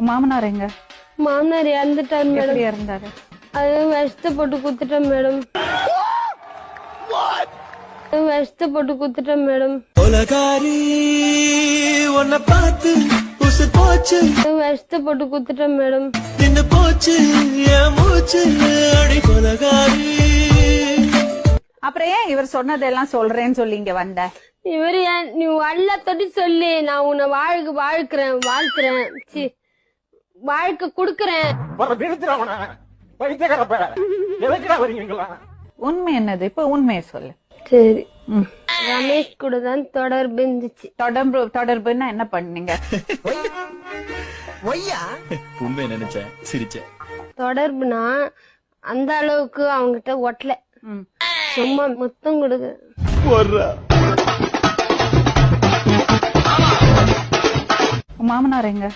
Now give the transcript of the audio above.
மாமனார் எங்க? மாமனார் இறந்துட்டார் மேடம். எப்படி இறந்தாரு? அது விஷத்தை போட்டு குத்துட்டேன் மேடம். விஷத்தை போட்டு குத்துட்டேன் மேடம். விஷத்தை போட்டு குத்துட்டேன் மேடம். அப்புறம் ஏன் இவர் சொன்னதெல்லாம் சொல்றேன்னு சொல்லி இங்க வந்த? இவரு நீ வல்ல தொட்டி சொல்லி நான் உன்னை வாழ்க்கிறேன் வாழ்க்கை குடுக்கறேன். உண்மை என்னது? இப்ப உண்மையை சொல்லு. சரி, ரமேஷ் கூட தான் தொடர்பு இருந்துச்சு. தொடர்புன்னா என்ன பண்ணீங்க? உண்மை நினைச்சேன், சிரிச்சேன். தொடர்புனா அந்த அளவுக்கு அவங்கிட்ட ஒட்டல, சும்மா மொத்தம் கொடுக்க. மாமனார் எங்க?